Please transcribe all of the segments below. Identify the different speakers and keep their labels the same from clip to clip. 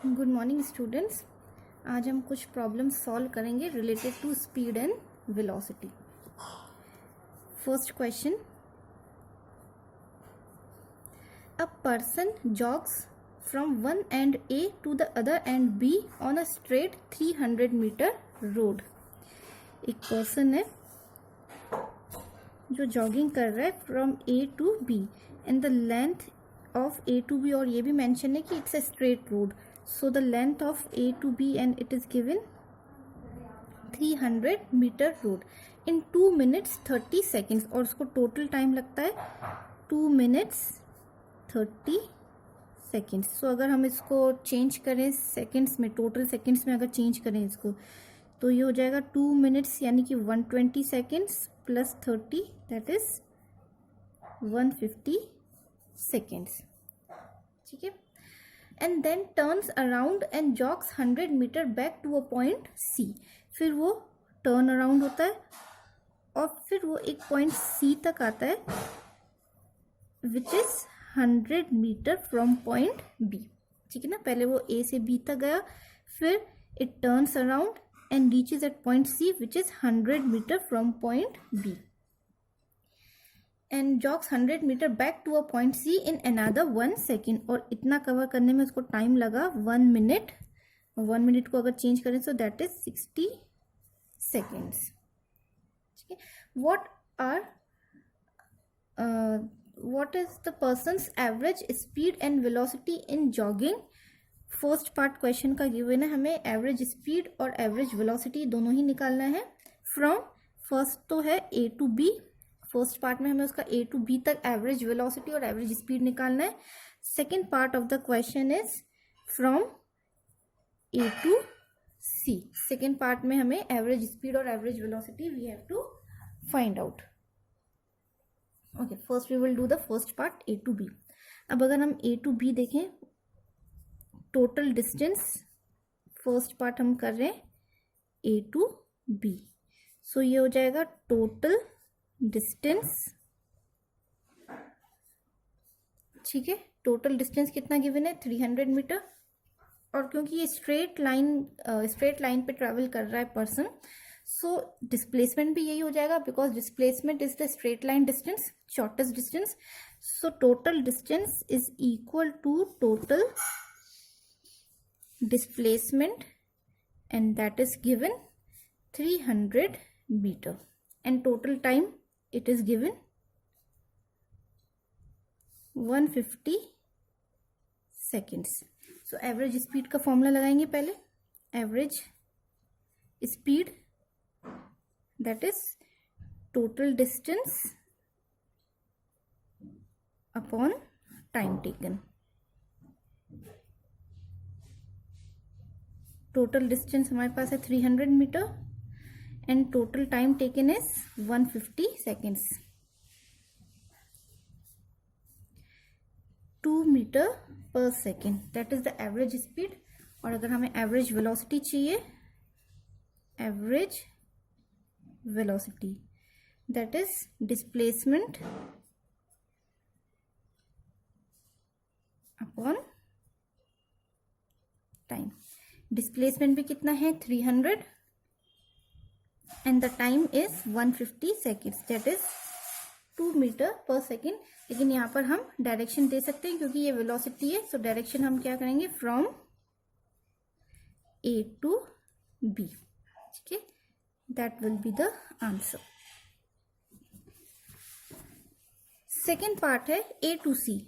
Speaker 1: Good morning students. आज हम कुछ प्रॉब्लम सॉल्व करेंगे related to speed and velocity. First question, a person jogs from one end A to the other end B on a straight 300 metre road. एक person है जो jogging कर रहा है from A to B and the length of A to B, और ये भी mention है कि it's a straight road, so the length of A to B and it is given 300 meter road in 2 minutes 30 seconds, और उसको total time लगता है 2 minutes 30 seconds। सो अगर हम इसको चेंज करें सेकंड्स में, टोटल सेकंड्स में अगर चेंज करें इसको, तो ये हो जाएगा 2 minutes यानी कि 120 seconds plus 30 that is 150 seconds। ठीक है, and then turns around and jogs 100 meter back to a point C। फिर वो टर्न अराउंड होता है और फिर वो एक पॉइंट C तक आता है which is 100 metre from point B। ठीक है ना, पहले वो A से B तक गया, फिर it turns around and reaches at point C which is 100 metre from point B and jogs 100 metre back to a point C in another 1 second. और इतना कवर करने में उसको टाइम लगा 1 मिनट। 1 मिनट को अगर चेंज करें तो दैट इज 60 सेकेंड्स। ठीक है, what is the person's average speed and velocity in jogging। First part question का गिवन है, हमें एवरेज स्पीड और एवरेज वेलोसिटी दोनों ही निकालना है फ्रॉम, फर्स्ट तो है A to B, first part में हमें उसका A टू B तक एवरेज वेलोसिटी और एवरेज स्पीड निकालना है। Second part of the question is from A to C। Second part में हमें एवरेज स्पीड और average velocity we have to find out. Okay, first we will do the first part A to B। अब अगर हम A to B देखें, total distance first part हम कर रहे हैं A टू B, सो ये हो जाएगा टोटल डिस्टेंस। ठीक है, टोटल डिस्टेंस कितना गिवन है 300 मीटर, और क्योंकि ये स्ट्रेट लाइन पे ट्रेवल कर रहा है पर्सन, सो डिस्प्लेसमेंट भी यही हो जाएगा because displacement is the straight line distance, shortest distance. So total distance is equal to total displacement and that is given 300 meter and total time it is given 150 seconds। so average speed का formula लगाएंगे पहले, average speed that is total distance upon time taken। Total distance हमारे पास है 300 metre and total time taken is 150 seconds. 2 metre per second that is the average speed. और अगर हमें average velocity चाहिए, average velocity that is displacement upon time. Displacement भी कितना है 300 and the time is 150 seconds that is 2 metre per second. लेकिन यहाँ पर हम डायरेक्शन दे सकते हैं क्योंकि ये वेलोसिटी है, सो डायरेक्शन हम क्या करेंगे फ्रॉम A टू B। ठीक है, that will be the answer. Second part है A टू C।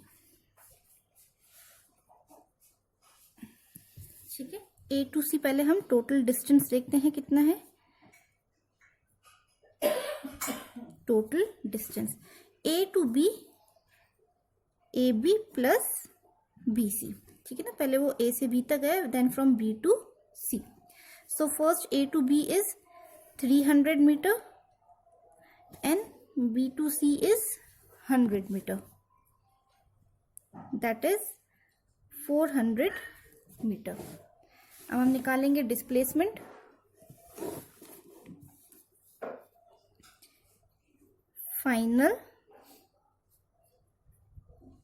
Speaker 1: ठीक है, A टू C पहले हम टोटल डिस्टेंस देखते हैं कितना है। Total distance A to B, AB plus BC। ठीक है ना, पहले वो A से B तक है, then from B to C। So first A to B is 300 metre and B to C is 100 metre that is 400 metre. अब हम निकालेंगे डिस्प्लेसमेंट। फाइनल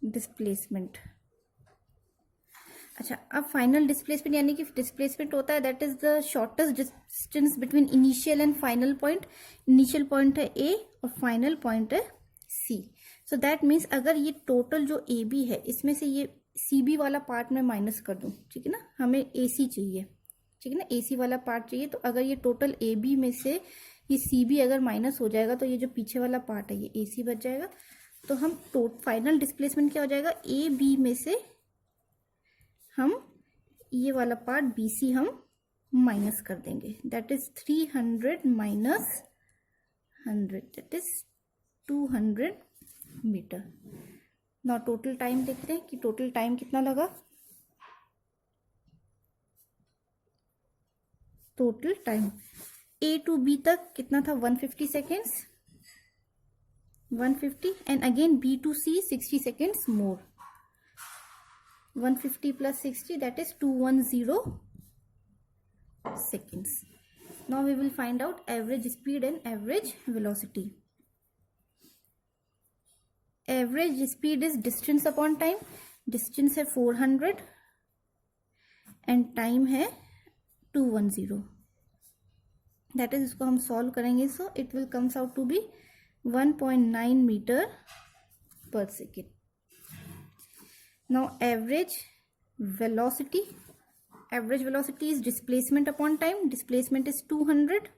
Speaker 1: डिस्प्लेसमेंट अच्छा, अब फाइनल डिस्प्लेसमेंट यानी कि डिस्प्लेसमेंट होता है that is the shortest distance between initial and final point. Initial point है ए और फाइनल पॉइंट है सी। सो दैट मीन्स अगर ये टोटल जो ए बी है इसमें से ये सी बी वाला पार्ट मैं माइनस कर दूं, ठीक है ना, हमें ए सी चाहिए, ठीक है ना, ए सी वाला पार्ट चाहिए। तो अगर ये टोटल ए बी में से ये सी बी अगर माइनस हो जाएगा तो ये जो पीछे वाला पार्ट है ये ए सी बच जाएगा। तो हम फाइनल डिस्प्लेसमेंट क्या हो जाएगा, ए बी में से हम ये वाला पार्ट बी सी हम माइनस कर देंगे, that is 300 minus 100 that is 200 metre. Now total time देखते हैं कि टोटल टाइम कितना लगा। Total time A to B तक कितना था, 150 seconds, 150, and again B to C 60 seconds more, 150 plus 60 that is 210 seconds. Now we will find out average speed and average velocity. Average speed is distance upon time. Distance है 400 and time है 210. That is इसको हम solve करेंगे, so it will comes out to be 1.9 meter per second. Now average velocity is displacement upon time. Displacement is 200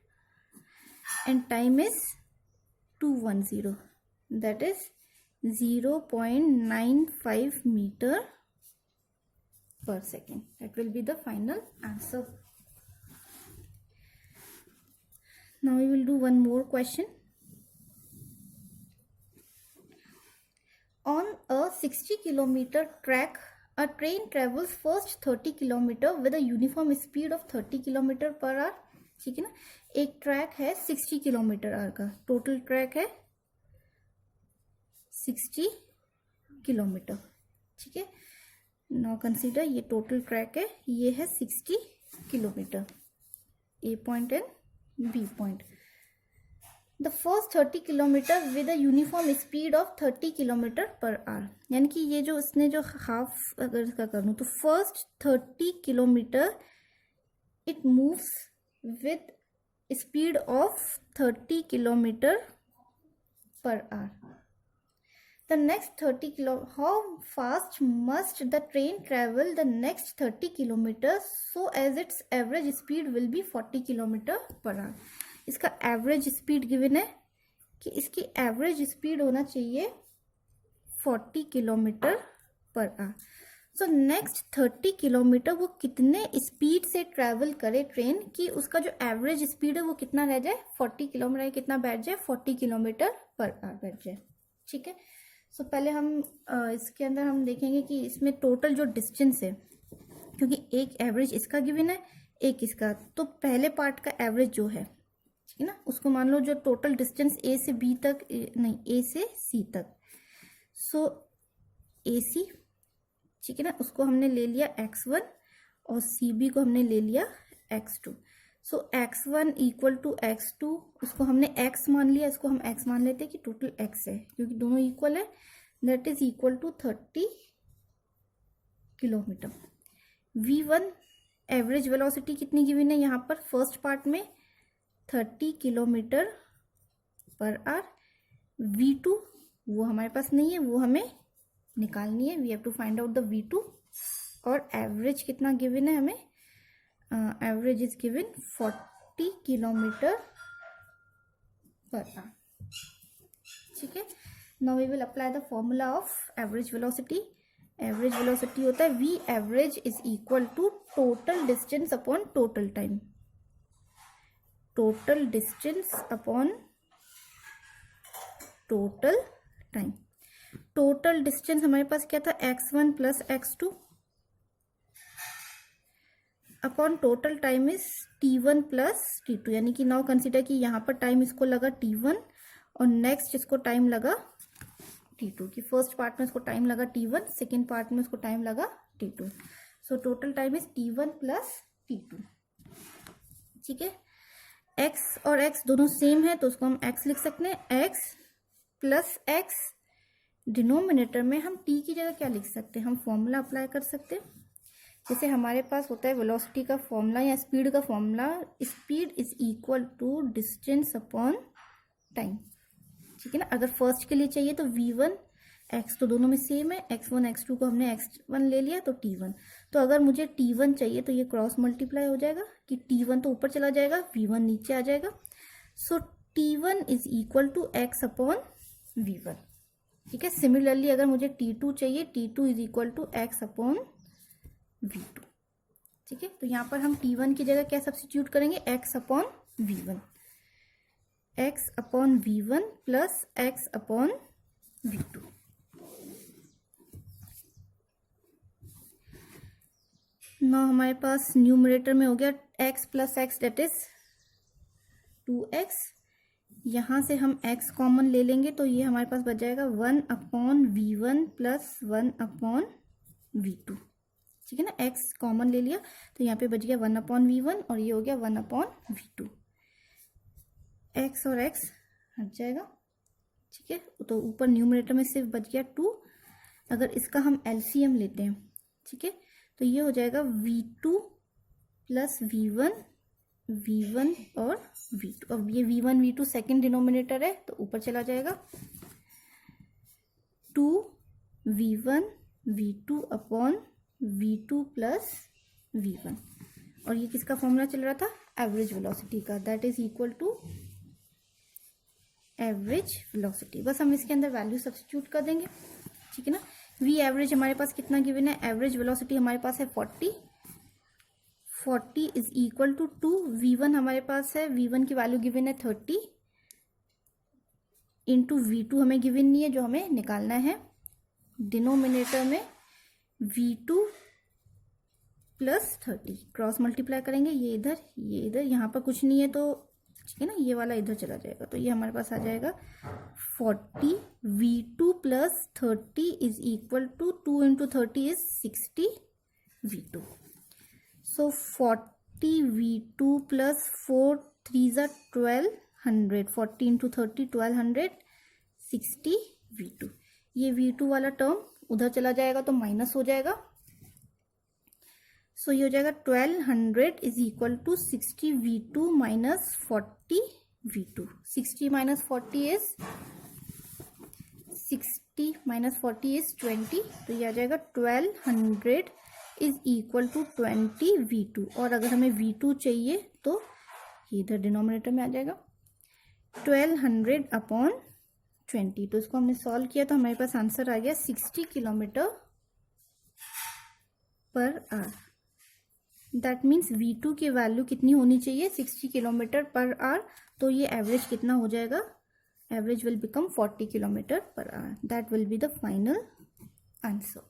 Speaker 1: and time is 210, that is 0.95 meter per second. That will be the final answer. Now we will do one more question. On a 60 kilometer track, a train travels first 30 kilometer with a uniform speed of 30 kilometer per hour. ठीक है ना, एक track है 60 kilometre hour का, total track है 60 kilometre, ठीक है। Now consider ये टोटल ट्रैक है, ये है 60 kilometre, A point and B point. The first 30 kilometre with a uniform speed of 30 kilometre per hour, यानी कि ये जो इसने जो हाफ अगर इसका कर लूँ तो first 30 kilometre it moves with speed of 30 kilometre per hour. The next 30 kilo, how fast must the train travel the next 30 kilometre so as its average speed will be 40 kilometre per hour. इसका average speed given है कि इसकी average speed होना चाहिए 40 kilometre per our. So next 30 kilometre वो कितने speed से travel करे ट्रेन कि उसका जो एवरेज स्पीड है वो कितना रह जाए, 40 किलोमीटर, कितना बैठ जाए, 40 किलोमीटर पर आवर बैठ जाए, ठीक है। सो पहले हम इसके अंदर हम देखेंगे कि इसमें टोटल जो डिस्टेंस है, क्योंकि एक एवरेज इसका गिवन है एक इसका, तो पहले पार्ट का एवरेज जो है, ठीक है ना, उसको मान लो जो टोटल डिस्टेंस ए से बी तक, नहीं ए से सी तक, सो ए सी, ठीक है ना, उसको हमने ले लिया x1 और सी बी को हमने ले लिया x2। So x1 equal to x2, उसको हमने x मान लिया, इसको हम x मान लेते हैं कि टोटल x है क्योंकि दोनों इक्वल है, that is equal to 30 kilometre. v1 average velocity कितनी गिवन है यहाँ पर फर्स्ट पार्ट में, 30 किलोमीटर पर आवर। v2 वो हमारे पास नहीं है, वो हमें निकालनी है, we have to find out the v2। और एवरेज कितना गिवन है हमें, average is given 40 kilometre per hour, ठीक है। Now we will apply the formula of average velocity. Average velocity होता है v average is equal to total distance upon total time, total distance upon total time. Total distance हमारे पास क्या था, x1 plus x2 upon total time is t1 plus t2, यानी कि now consider कि यहाँ पर टाइम इसको लगा t1 और नेक्स्ट इसको टाइम लगा t2, कि फर्स्ट पार्ट में इसको टाइम लगा t1, सेकेंड पार्ट में इसको टाइम लगा t2। So total time is t1 plus t2, ठीक है। x और x दोनों सेम है तो उसको हम x लिख सकते हैं, x प्लस x। डिनोमिनेटर में हम t की जगह क्या लिख सकते हैं, हम फॉर्मूला अप्लाई कर सकते हैं जैसे हमारे पास होता है वेलोसिटी का फॉर्मूला या स्पीड का formula, speed is equal to distance upon time, ठीक है ना। अगर फर्स्ट के लिए चाहिए तो v1 x, तो दोनों में सेम है, x1 x2 को हमने x1 ले लिया तो t1। तो अगर मुझे t1 चाहिए तो ये क्रॉस मल्टीप्लाई हो जाएगा कि t1 तो ऊपर चला जाएगा, v1 नीचे आ जाएगा। So t1 is equal to x upon v1, ठीक है। सिमिलरली अगर मुझे t2 चाहिए, t2 is equal to x upon v2, ठीक है। तो यहाँ पर हम t1 की जगह क्या सब्स्टिट्यूट करेंगे, x upon v1, x upon v1 plus x upon v2। ना हमारे पास न्यूमरेटर में हो गया x plus x that is 2x, यहाँ से हम x कॉमन ले लेंगे तो ये हमारे पास बच जाएगा 1 upon v1 plus 1 upon v2, ठीक है ना। x कॉमन ले लिया तो यहाँ पे बच गया 1 अपॉन v1 और ये हो गया 1 अपॉन v2। x और x हट जाएगा, ठीक है। तो ऊपर न्यूमरेटर में सिर्फ बच गया 2। अगर इसका हम एलसीएम लेते हैं, ठीक है, तो ये हो जाएगा v2 प्लस v1 और v2। अब ये v1 v2 सेकेंड डिनोमिनेटर है तो ऊपर चला जाएगा 2v1 v2 upon v2 plus v1। और ये किसका फॉर्मूला चल रहा था, एवरेज वेलोसिटी का, that is equal to average velocity. बस हम इसके अंदर वैल्यू सब्स्टिट्यूट कर देंगे, ठीक है ना। वी एवरेज हमारे पास कितना गिवन है, एवरेज वेलोसिटी हमारे पास है 40 इज इक्वल टू 2, v1 हमारे पास है, v1 की वैल्यू गिवन है 30 इंटू v2 हमें गिवन नहीं है, जो हमें निकालना है डिनोमिनेटर में v2 प्लस 30, क्रॉस मल्टीप्लाई करेंगे, ये इधर यहाँ पर कुछ नहीं है तो ठीक है ना, ये वाला इधर चला जाएगा तो ये हमारे पास आ जाएगा 40 v2 प्लस 30 is equal to 2 into 30 is 60 v2। So 40 v2 plus 4 3 ज़ा 1200, 40 इंटू 30 1200, 60 v2। ये v2 वाला टर्म उधर चला जाएगा तो माइनस हो जाएगा। सो ये हो जाएगा 1200 is equal to 60 v2 minus 40 v2। 60 minus 40 is 20, तो ये आ जाएगा 1200 इज इक्वल टू 20 v2। और अगर हमें v2 चाहिए तो ये इधर डिनोमिनेटर में आ जाएगा 1200 अपॉन 20। तो इसको हमने सॉल्व किया तो हमारे पास आंसर आ गया 60 kilometre per our. That means v2 की वैल्यू कितनी होनी चाहिए, 60 किलोमीटर पर आवर। तो ये एवरेज कितना हो जाएगा, average will become 40 kilometre per our. That will be the final answer.